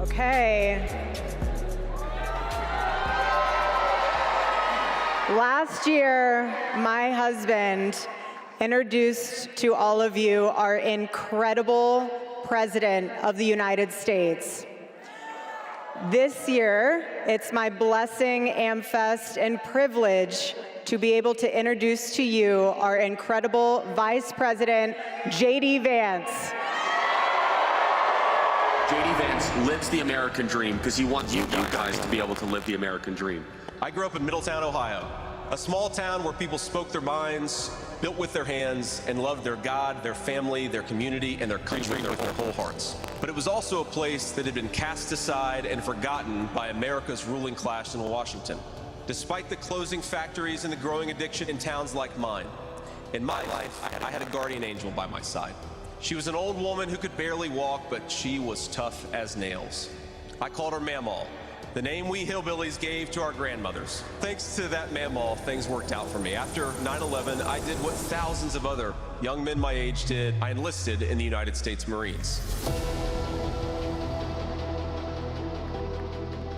Okay. Last year, my husband introduced to all of you our incredible President of the United States. This year, it's my blessing, AmFest, and privilege to be able to introduce to you our incredible Vice President, J.D. Vance. J.D. Vance lives the American dream because he wants you guys to be able to live the American dream. I grew up in Middletown, Ohio, a small town where people spoke their minds, built with their hands, and loved their God, their family, their community, and their country with their whole hearts. But it was also a place that had been cast aside and forgotten by America's ruling class in Washington. Despite the closing factories and the growing addiction in towns like mine, in my life, I had a guardian angel by my side. She was an old woman who could barely walk, but she was tough as nails. I called her Mamaw, the name we hillbillies gave to our grandmothers. Thanks to that Mamaw, things worked out for me. After 9/11, I did what thousands of other young men my age did. I enlisted in the United States Marines.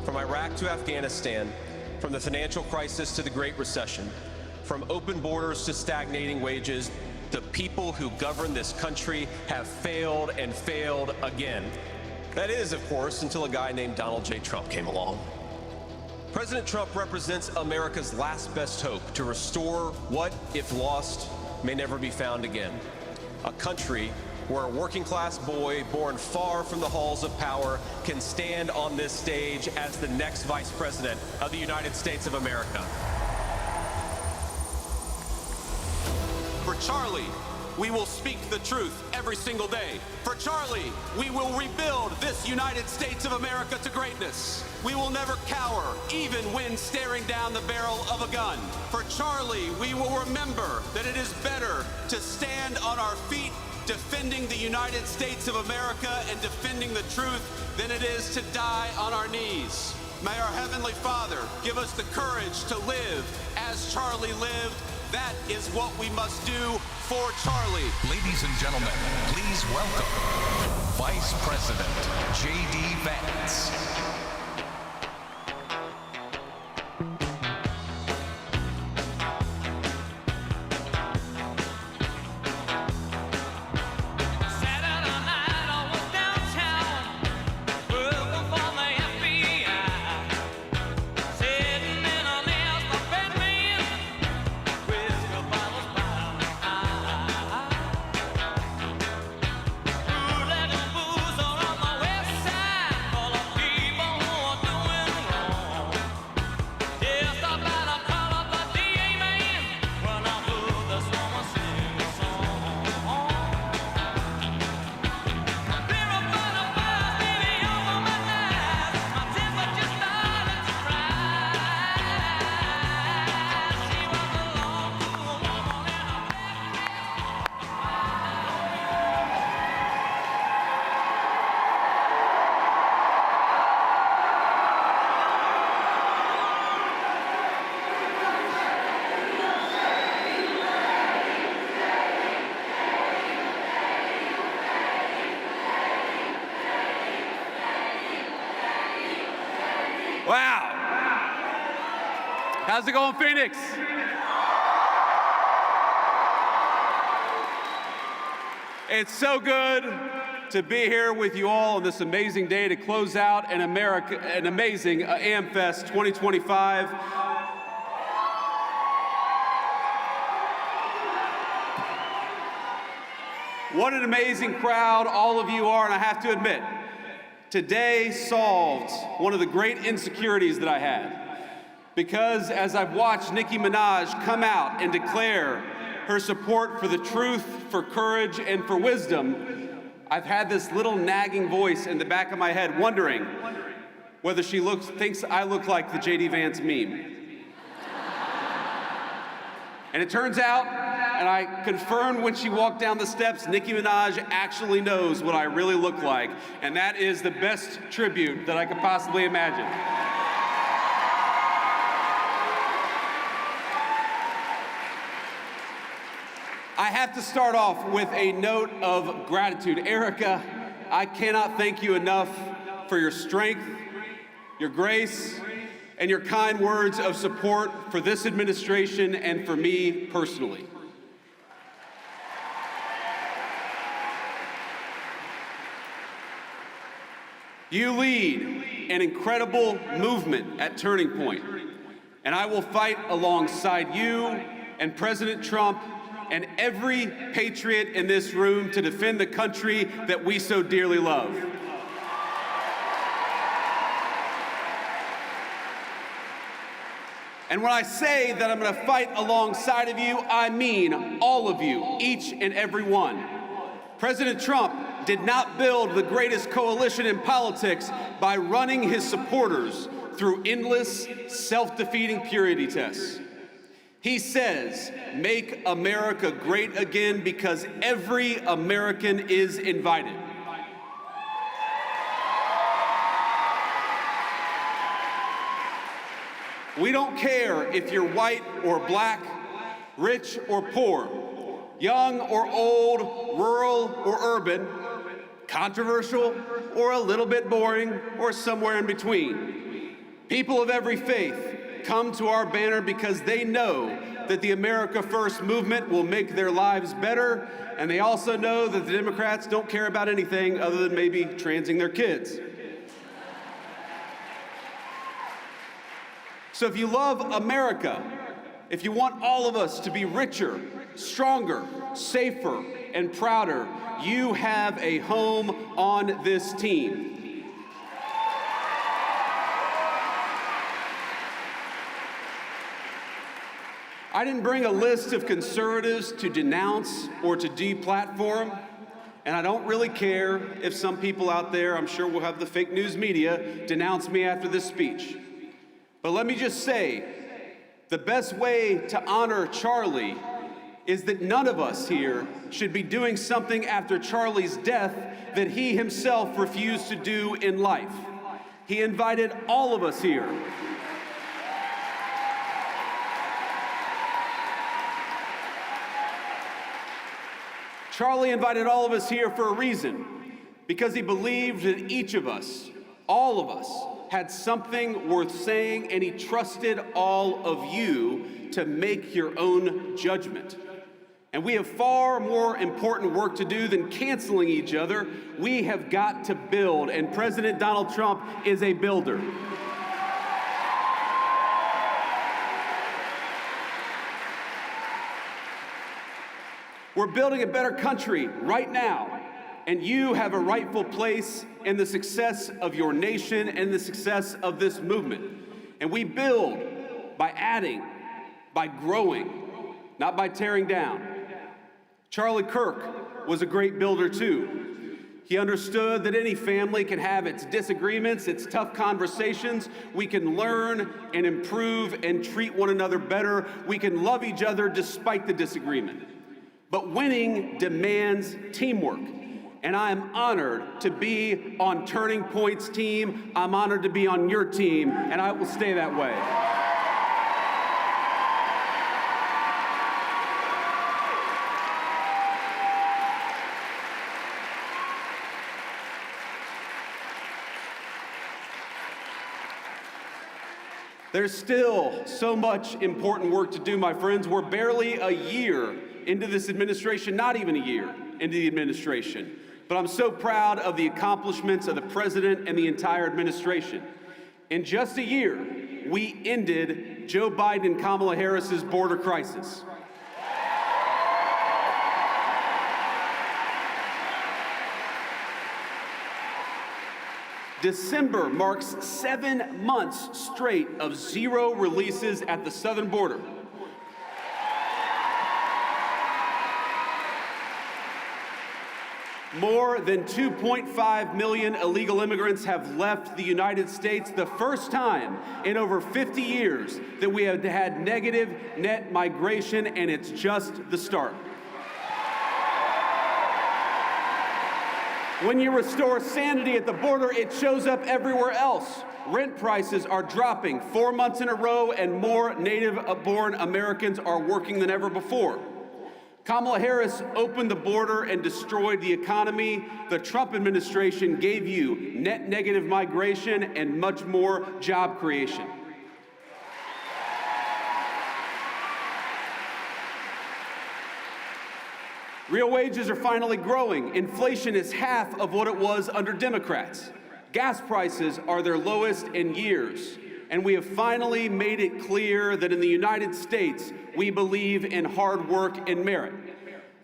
From Iraq to Afghanistan, from the financial crisis to the Great Recession, from open borders to stagnating wages, the people who govern this country have failed and failed again. That is, of course, until a guy named Donald J. Trump came along. President Trump represents America's last best hope to restore what, if lost, may never be found again. A country where a working-class boy born far from the halls of power can stand on this stage as the next Vice President of the United States of America. For Charlie, we will speak the truth every single day. For Charlie, we will rebuild this United States of America to greatness. We will never cower, even when staring down the barrel of a gun. For Charlie, we will remember that it is better to stand on our feet defending the United States of America and defending the truth than it is to die on our knees. May our Heavenly Father give us the courage to live as Charlie lived. That is what we must do for Charlie. Ladies and gentlemen, please welcome Vice President J.D. Vance. Wow. How's it going, Phoenix? It's so good to be here with you all on this amazing day to close out an amazing AmFest 2025. What an amazing crowd all of you are, and I have to admit, today solved one of the great insecurities that I had. Because as I've watched Nicki Minaj come out and declare her support for the truth, for courage, and for wisdom, I've had this little nagging voice in the back of my head wondering whether she thinks I look like the J.D. Vance meme. And it turns out, and I confirmed when she walked down the steps, Nicki Minaj actually knows what I really look like, and that is the best tribute that I could possibly imagine. I have to start off with a note of gratitude. Erica, I cannot thank you enough for your strength, your grace, and your kind words of support for this administration and for me personally. You lead an incredible movement at Turning Point, and I will fight alongside you and President Trump and every patriot in this room to defend the country that we so dearly love. And when I say that I'm going to fight alongside of you, I mean all of you, each and every one. President Trump did not build the greatest coalition in politics by running his supporters through endless, self-defeating purity tests. He says, "Make America great again," because every American is invited. We don't care if you're white or black, rich or poor, young or old, rural or urban, controversial or a little bit boring, or somewhere in between. People of every faith come to our banner because they know that the America First movement will make their lives better, and they also know that the Democrats don't care about anything other than maybe transing their kids. So if you love America, if you want all of us to be richer, stronger, safer, and prouder, you have a home on this team. I didn't bring a list of conservatives to denounce or to deplatform, and I don't really care if some people out there, I'm sure we'll have the fake news media, denounce me after this speech. But let me just say, the best way to honor Charlie is that none of us here should be doing something after Charlie's death that he himself refused to do in life. He invited all of us here. Charlie invited all of us here for a reason, because he believed that each of us, all of us, had something worth saying, and he trusted all of you to make your own judgment. And we have far more important work to do than canceling each other. We have got to build, and President Donald Trump is a builder. We're building a better country right now, and you have a rightful place in the success of your nation and the success of this movement. And we build by adding, by growing, not by tearing down. Charlie Kirk was a great builder too. He understood that any family can have its disagreements, its tough conversations. We can learn and improve and treat one another better. We can love each other despite the disagreement. But winning demands teamwork. And I am honored to be on Turning Point's team. I'm honored to be on your team, and I will stay that way. There's still so much important work to do, my friends. We're barely a year into this administration, not even a year into the administration. But I'm so proud of the accomplishments of the president and the entire administration. In just a year, we ended Joe Biden and Kamala Harris's border crisis. December marks 7 months straight of zero releases at the southern border. More than 2.5 million illegal immigrants have left the United States, the first time in over 50 years that we have had negative net migration, and it's just the start. When you restore sanity at the border, it shows up everywhere else. Rent prices are dropping 4 months in a row, and more native-born Americans are working than ever before. Kamala Harris opened the border and destroyed the economy. The Trump administration gave you net negative migration and much more job creation. Real wages are finally growing. Inflation is half of what it was under Democrats. Gas prices are their lowest in years. And we have finally made it clear that in the United States, we believe in hard work and merit.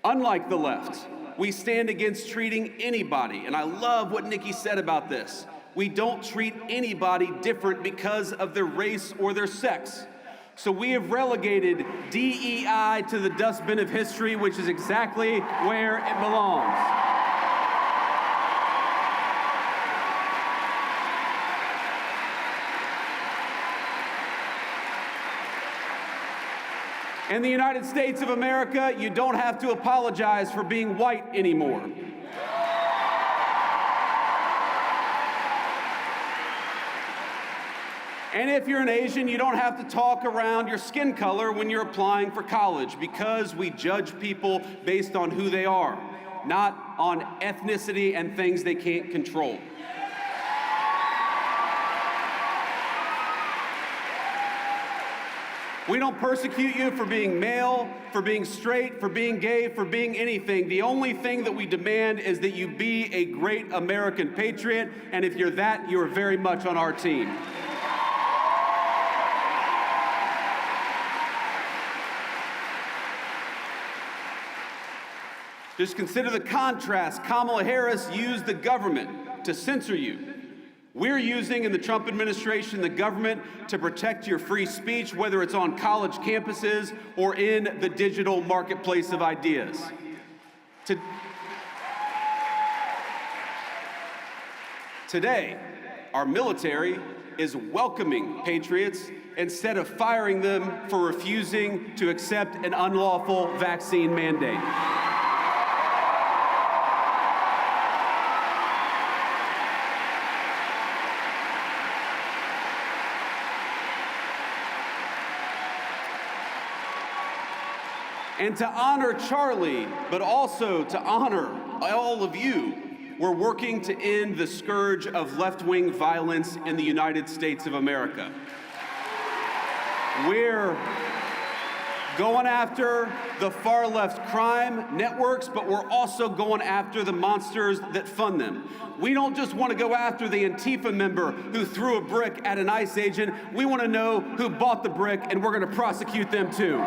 Unlike the left, we stand against treating anybody, and I love what Nikki said about this. We don't treat anybody different because of their race or their sex. So we have relegated DEI to the dustbin of history, which is exactly where it belongs. In the United States of America, you don't have to apologize for being white anymore. And if you're an Asian, you don't have to talk around your skin color when you're applying for college, because we judge people based on who they are, not on ethnicity and things they can't control. We don't persecute you for being male, for being straight, for being gay, for being anything. The only thing that we demand is that you be a great American patriot, and if you're that, you are very much on our team. Just consider the contrast. Kamala Harris used the government to censor you. We're using, in the Trump administration, the government to protect your free speech, whether it's on college campuses or in the digital marketplace of ideas. Today, our military is welcoming patriots instead of firing them for refusing to accept an unlawful vaccine mandate. And to honor Charlie, but also to honor all of you, we're working to end the scourge of left-wing violence in the United States of America. We're going after the far-left crime networks, but we're also going after the monsters that fund them. We don't just want to go after the Antifa member who threw a brick at an ICE agent. We want to know who bought the brick, and we're going to prosecute them too.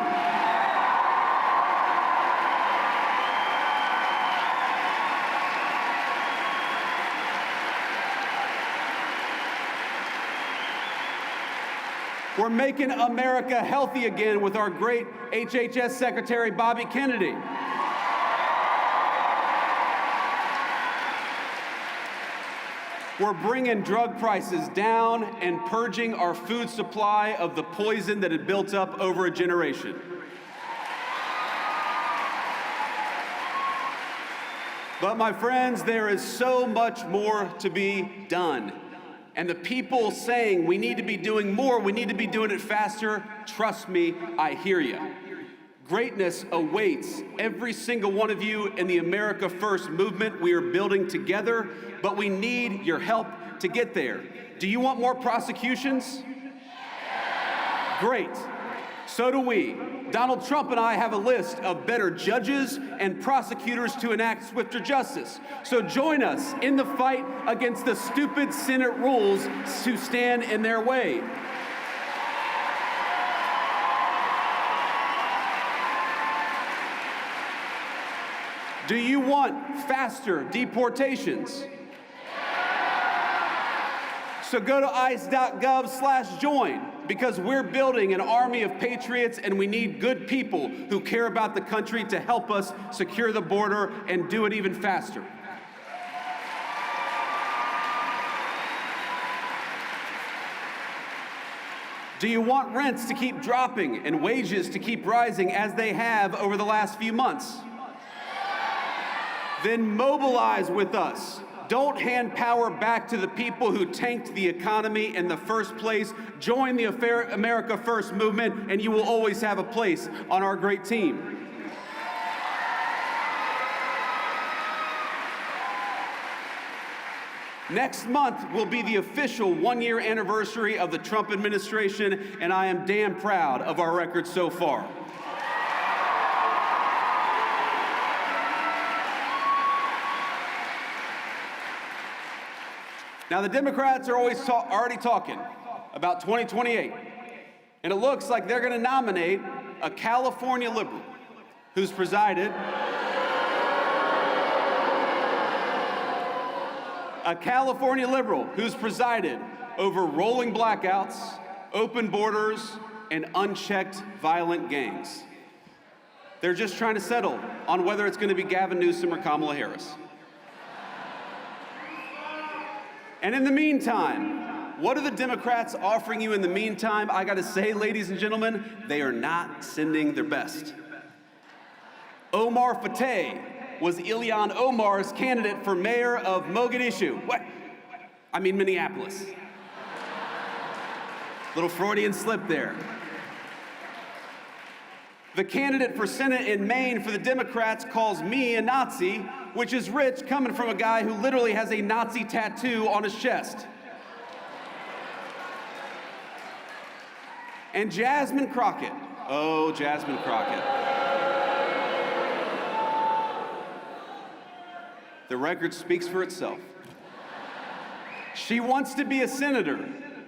We're making America healthy again with our great HHS Secretary, Bobby Kennedy. We're bringing drug prices down and purging our food supply of the poison that had built up over a generation. But my friends, there is so much more to be done. And the people saying we need to be doing more, we need to be doing it faster, trust me, I hear you. Greatness awaits every single one of you in the America First movement we are building together, but we need your help to get there. Do you want more prosecutions? Great. So do we. Donald Trump and I have a list of better judges and prosecutors to enact swifter justice. So join us in the fight against the stupid Senate rules to stand in their way. Do you want faster deportations? So go to ice.gov/join, because we're building an army of patriots and we need good people who care about the country to help us secure the border and do it even faster. Do you want rents to keep dropping and wages to keep rising as they have over the last few months? Then mobilize with us. Don't hand power back to the people who tanked the economy in the first place. Join the America First movement, and you will always have a place on our great team. Next month will be the official one-year anniversary of the Trump administration, and I am damn proud of our record so far. Now, the Democrats are already talking about 2028, and it looks like they're going to nominate a California liberal who's presided over rolling blackouts, open borders, and unchecked violent gangs. They're just trying to settle on whether it's going to be Gavin Newsom or Kamala Harris. And in the meantime, what are the Democrats offering you in the meantime? I gotta say, ladies and gentlemen, they are not sending their best. Omar Fateh was Ilhan Omar's candidate for mayor of Mogadishu. Minneapolis. Little Freudian slip there. The candidate for Senate in Maine for the Democrats calls me a Nazi, which is rich coming from a guy who literally has a Nazi tattoo on his chest. And Jasmine Crockett, oh, Jasmine Crockett. The record speaks for itself. She wants to be a senator,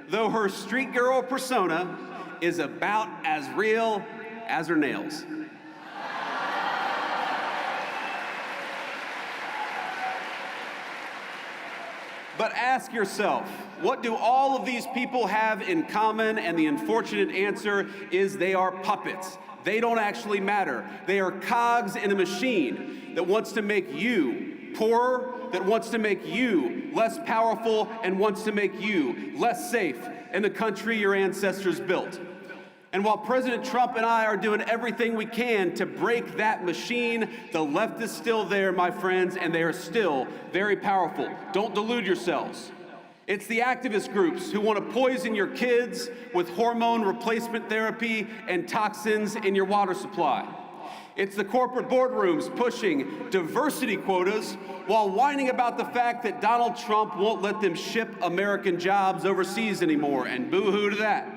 though her street girl persona is about as real as her nails. But ask yourself, what do all of these people have in common? And the unfortunate answer is they are puppets. They don't actually matter. They are cogs in a machine that wants to make you poorer, that wants to make you less powerful, and wants to make you less safe in the country your ancestors built. And while President Trump and I are doing everything we can to break that machine, the left is still there, my friends, and they are still very powerful. Don't delude yourselves. It's the activist groups who want to poison your kids with hormone replacement therapy and toxins in your water supply. It's the corporate boardrooms pushing diversity quotas while whining about the fact that Donald Trump won't let them ship American jobs overseas anymore, and boo-hoo to that.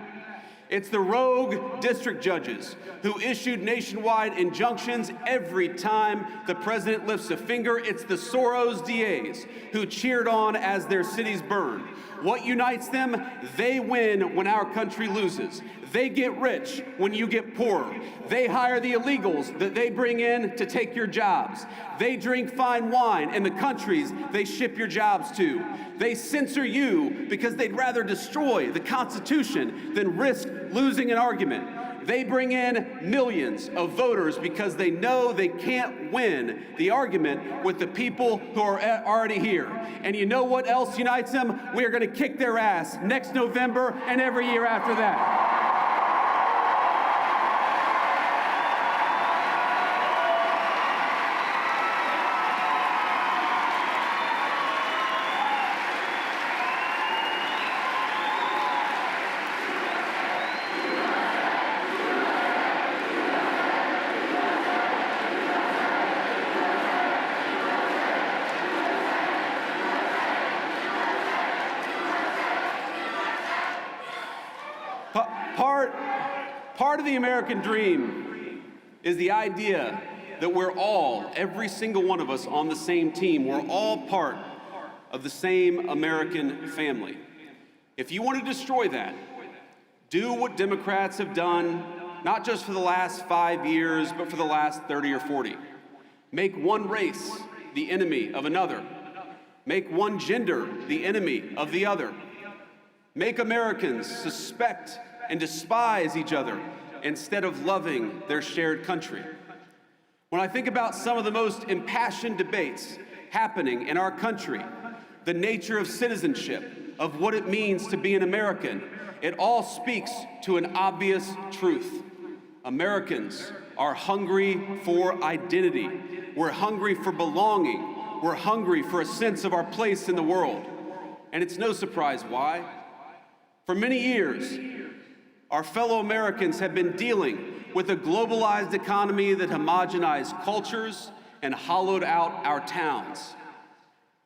It's the rogue district judges who issued nationwide injunctions every time the president lifts a finger. It's the Soros DAs who cheered on as their cities burned. What unites them? They win when our country loses. They get rich when you get poorer. They hire the illegals that they bring in to take your jobs. They drink fine wine in the countries they ship your jobs to. They censor you because they'd rather destroy the Constitution than risk losing an argument. They bring in millions of voters because they know they can't win the argument with the people who are already here. And you know what else unites them? We are going to kick their ass next November and every year after that. Part of the American dream is the idea that we're all, every single one of us, on the same team. We're all part of the same American family. If you want to destroy that, do what Democrats have done, not just for the last 5 years, but for the last 30 or 40. Make one race the enemy of another. Make one gender the enemy of the other. Make Americans suspect and despise each other instead of loving their shared country. When I think about some of the most impassioned debates happening in our country, the nature of citizenship, of what it means to be an American, it all speaks to an obvious truth. Americans are hungry for identity. We're hungry for belonging. We're hungry for a sense of our place in the world. And it's no surprise why. For many years, our fellow Americans have been dealing with a globalized economy that homogenized cultures and hollowed out our towns.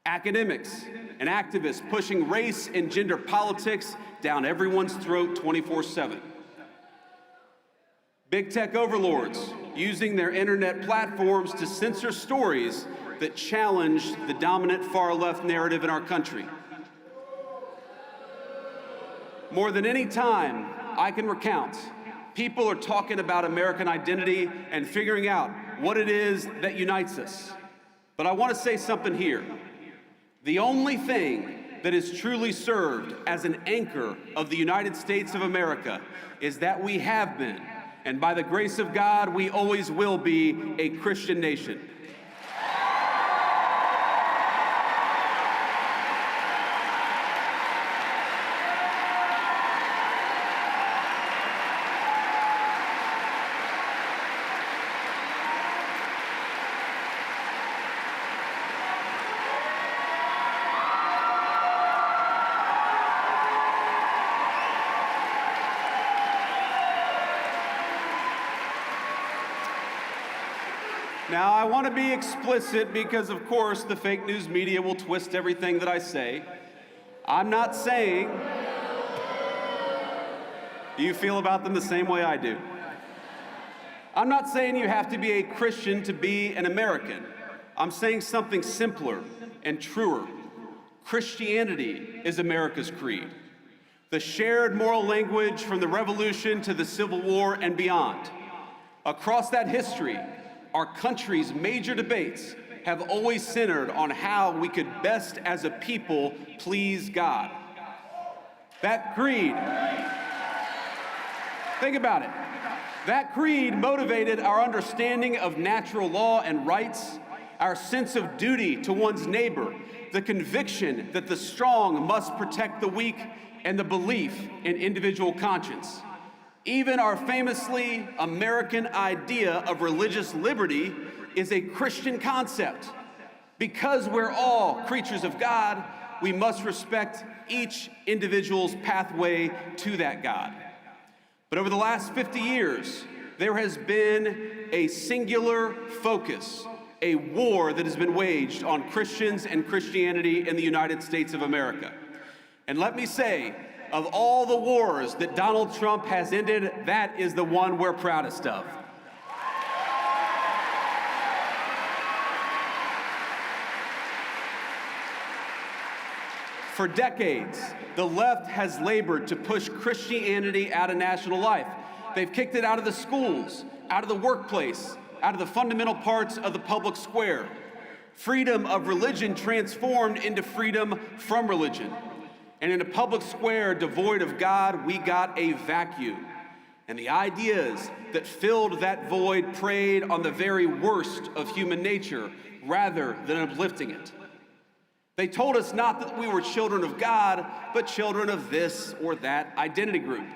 Academics and activists pushing race and gender politics down everyone's throat 24/7. Big tech overlords using their internet platforms to censor stories that challenge the dominant far-left narrative in our country. More than any time I can recount, people are talking about American identity and figuring out what it is that unites us. But I want to say something here. The only thing that has truly served as an anchor of the United States of America is that we have been, and by the grace of God, we always will be, a Christian nation. Now, I want to be explicit because, of course, the fake news media will twist everything that I say. I'm not saying you feel about them the same way I do. I'm not saying you have to be a Christian to be an American. I'm saying something simpler and truer. Christianity is America's creed. The shared moral language from the Revolution to the Civil War and beyond. Across that history, our country's major debates have always centered on how we could best as a people please God. That creed, think about it. That creed motivated our understanding of natural law and rights, our sense of duty to one's neighbor, the conviction that the strong must protect the weak, and the belief in individual conscience. Even our famously American idea of religious liberty is a Christian concept. Because we're all creatures of God, we must respect each individual's pathway to that God. But over the last 50 years, there has been a singular focus, a war that has been waged on Christians and Christianity in the United States of America. And let me say, of all the wars that Donald Trump has ended, that is the one we're proudest of. For decades, the left has labored to push Christianity out of national life. They've kicked it out of the schools, out of the workplace, out of the fundamental parts of the public square. Freedom of religion transformed into freedom from religion. And in a public square devoid of God, we got a vacuum. And the ideas that filled that void preyed on the very worst of human nature rather than uplifting it. They told us not that we were children of God, but children of this or that identity group.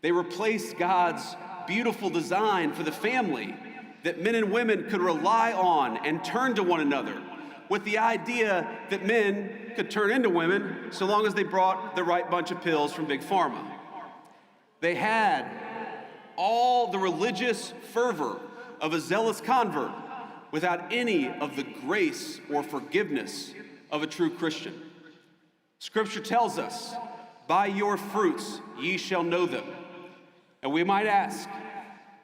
They replaced God's beautiful design for the family that men and women could rely on and turn to one another, with the idea that men could turn into women so long as they brought the right bunch of pills from Big Pharma. They had all the religious fervor of a zealous convert without any of the grace or forgiveness of a true Christian. Scripture tells us, "By your fruits ye shall know them." And we might ask,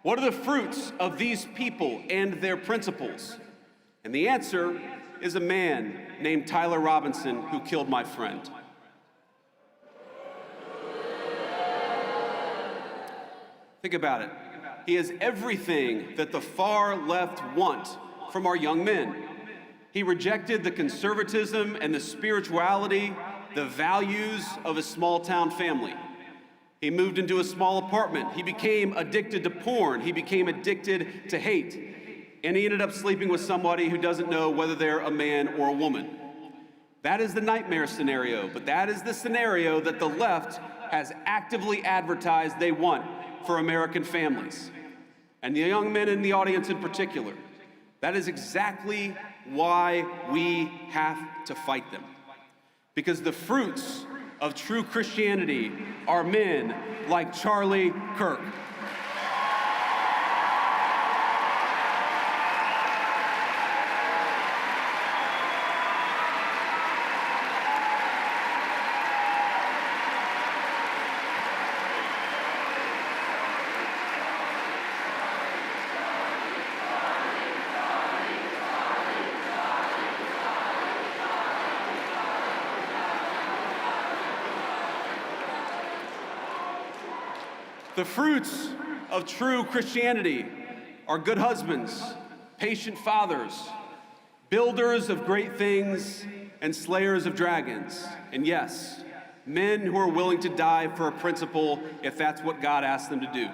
what are the fruits of these people and their principles? And the answer is a man named Tyler Robinson who killed my friend. Think about it. He has everything that the far left want from our young men. He rejected the conservatism and the spirituality, the values of a small town family. He moved into a small apartment. He became addicted to porn. He became addicted to hate. And he ended up sleeping with somebody who doesn't know whether they're a man or a woman. That is the nightmare scenario, but that is the scenario that the left has actively advertised they want for American families. And the young men in the audience in particular, that is exactly why we have to fight them. Because the fruits of true Christianity are men like Charlie Kirk. The fruits of true Christianity are good husbands, patient fathers, builders of great things, and slayers of dragons. And yes, men who are willing to die for a principle if that's what God asks them to do.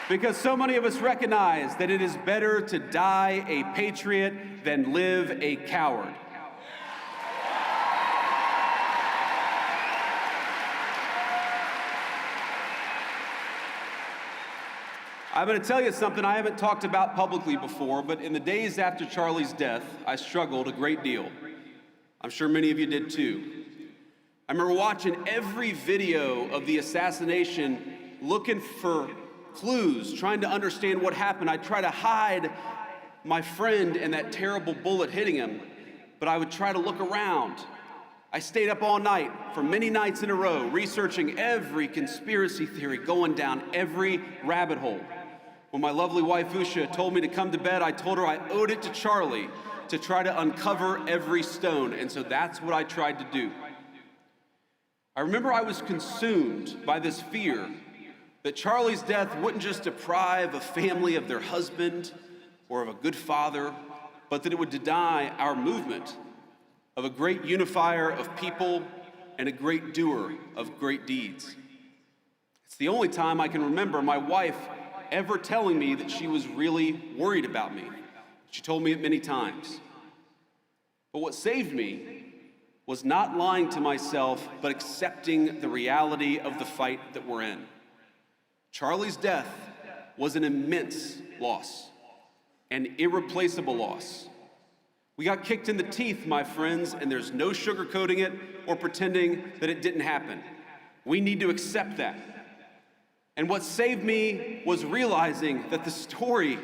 Because so many of us recognize that it is better to die a patriot than live a coward. I'm going to tell you something I haven't talked about publicly before, but in the days after Charlie's death, I struggled a great deal. I'm sure many of you did too. I remember watching every video of the assassination, looking for clues, trying to understand what happened. I'd try to hide my friend and that terrible bullet hitting him, but I would try to look around. I stayed up all night for many nights in a row, researching every conspiracy theory, going down every rabbit hole. When my lovely wife, Usha, told me to come to bed, I told her I owed it to Charlie to try to uncover every stone, and so that's what I tried to do. I remember I was consumed by this fear that Charlie's death wouldn't just deprive a family of their husband or of a good father, but that it would deny our movement of a great unifier of people and a great doer of great deeds. It's the only time I can remember my wife ever telling me that she was really worried about me. She told me it many times. But what saved me was not lying to myself, but accepting the reality of the fight that we're in. Charlie's death was an immense loss, an irreplaceable loss. We got kicked in the teeth, my friends, and there's no sugarcoating it or pretending that it didn't happen. We need to accept that. And what saved me was realizing that the story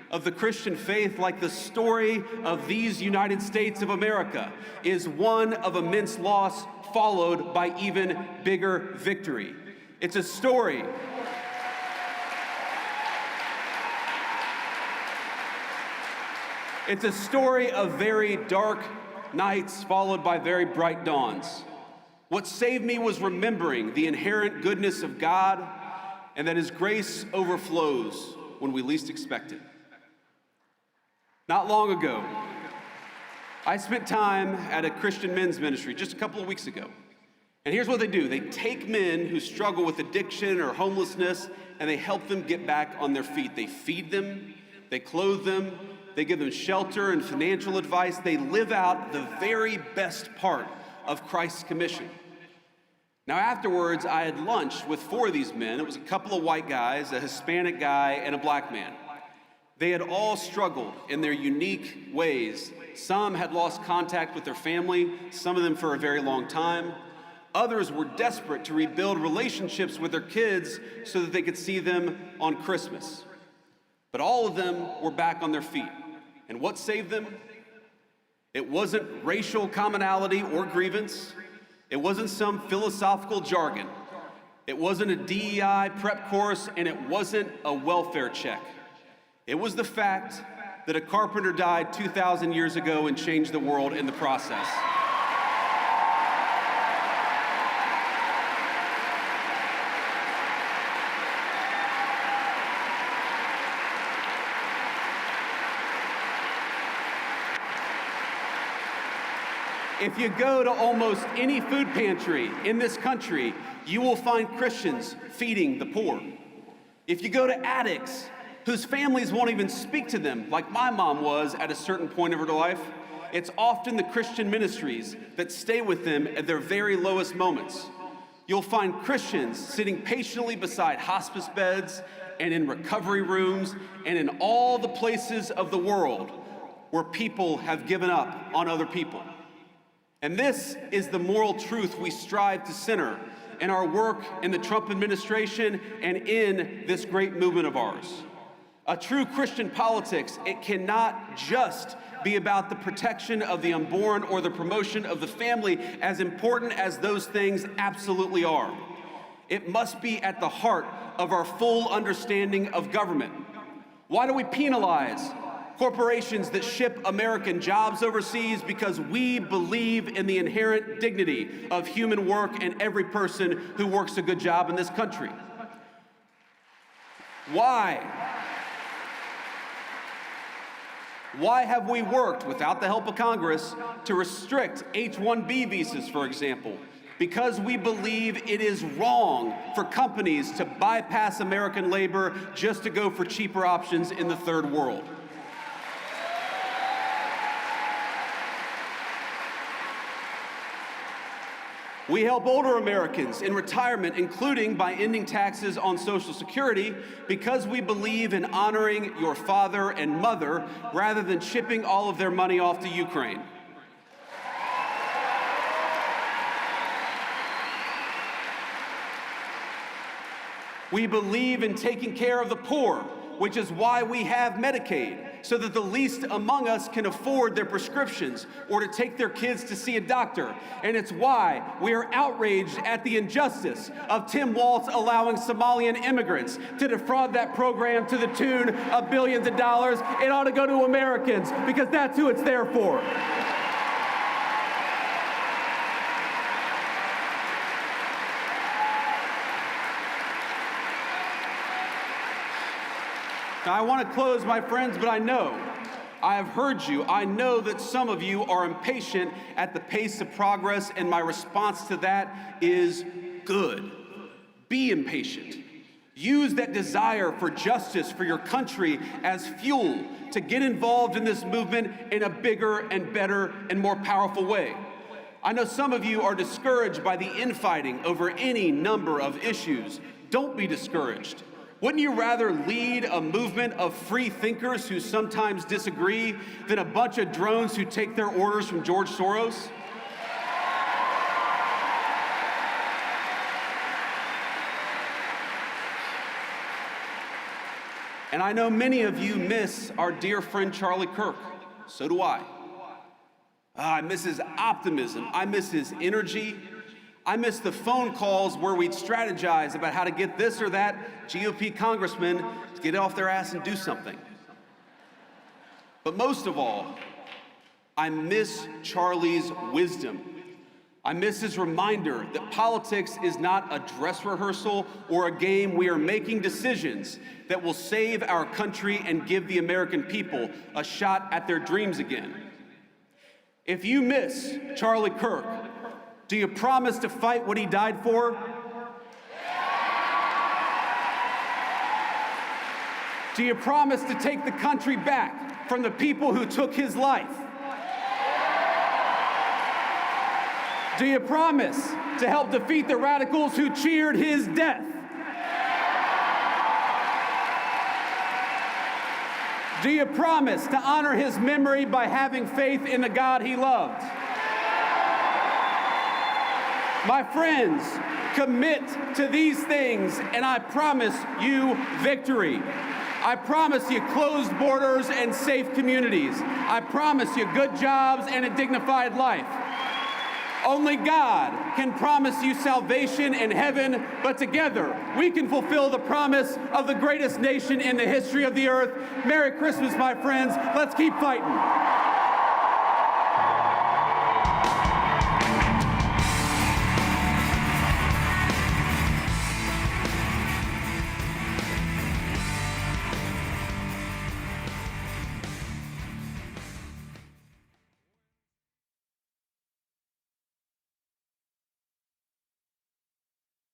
of the Christian faith, like the story of these United States of America, is one of immense loss followed by even bigger victory. It's a story of very dark nights followed by very bright dawns. What saved me was remembering the inherent goodness of God and that His grace overflows when we least expect it. Not long ago, I spent time at a Christian men's ministry just a couple of weeks ago. And here's what they do. They take men who struggle with addiction or homelessness and they help them get back on their feet. They feed them, they clothe them, they give them shelter and financial advice. They live out the very best part of Christ's commission. Now afterwards, I had lunch with 4 of these men. It was a couple of white guys, a Hispanic guy, and a black man. They had all struggled in their unique ways. Some had lost contact with their family, some of them for a very long time. Others were desperate to rebuild relationships with their kids so that they could see them on Christmas. But all of them were back on their feet. And what saved them? It wasn't racial commonality or grievance. It wasn't some philosophical jargon. It wasn't a DEI prep course, and it wasn't a welfare check. It was the fact that a carpenter died 2,000 years ago and changed the world in the process. If you go to almost any food pantry in this country, you will find Christians feeding the poor. If you go to addicts whose families won't even speak to them, like my mom was at a certain point of her life, it's often the Christian ministries that stay with them at their very lowest moments. You'll find Christians sitting patiently beside hospice beds and in recovery rooms and in all the places of the world where people have given up on other people. And this is the moral truth we strive to center in our work in the Trump administration and in this great movement of ours. A true Christian politics, it cannot just be about the protection of the unborn or the promotion of the family, as important as those things absolutely are. It must be at the heart of our full understanding of government. Why do we penalize corporations that ship American jobs overseas because we believe in the inherent dignity of human work and every person who works a good job in this country. Why? Why have we worked, without the help of Congress, to restrict H-1B visas, for example? Because we believe it is wrong for companies to bypass American labor just to go for cheaper options in the third world. We help older Americans in retirement, including by ending taxes on Social Security, because we believe in honoring your father and mother rather than shipping all of their money off to Ukraine. We believe in taking care of the poor, which is why we have Medicaid, so that the least among us can afford their prescriptions or to take their kids to see a doctor. And it's why we are outraged at the injustice of Tim Walz allowing Somalian immigrants to defraud that program to the tune of billions of dollars. It ought to go to Americans, because that's who it's there for. Now, I want to close, my friends, but I have heard you. I know that some of you are impatient at the pace of progress, and my response to that is good. Be impatient. Use that desire for justice for your country as fuel to get involved in this movement in a bigger and better and more powerful way. I know some of you are discouraged by the infighting over any number of issues. Don't be discouraged. Wouldn't you rather lead a movement of free thinkers who sometimes disagree than a bunch of drones who take their orders from George Soros? And I know many of you miss our dear friend Charlie Kirk. So do I. I miss his optimism. I miss his energy. I miss the phone calls where we'd strategize about how to get this or that GOP congressman to get off their ass and do something. But most of all, I miss Charlie's wisdom. I miss his reminder that politics is not a dress rehearsal or a game. We are making decisions that will save our country and give the American people a shot at their dreams again. If you miss Charlie Kirk, do you promise to fight what he died for? Do you promise to take the country back from the people who took his life? Do you promise to help defeat the radicals who cheered his death? Do you promise to honor his memory by having faith in the God he loved? My friends, commit to these things, and I promise you victory. I promise you closed borders and safe communities. I promise you good jobs and a dignified life. Only God can promise you salvation in heaven, but together we can fulfill the promise of the greatest nation in the history of the earth. Merry Christmas, my friends. Let's keep fighting.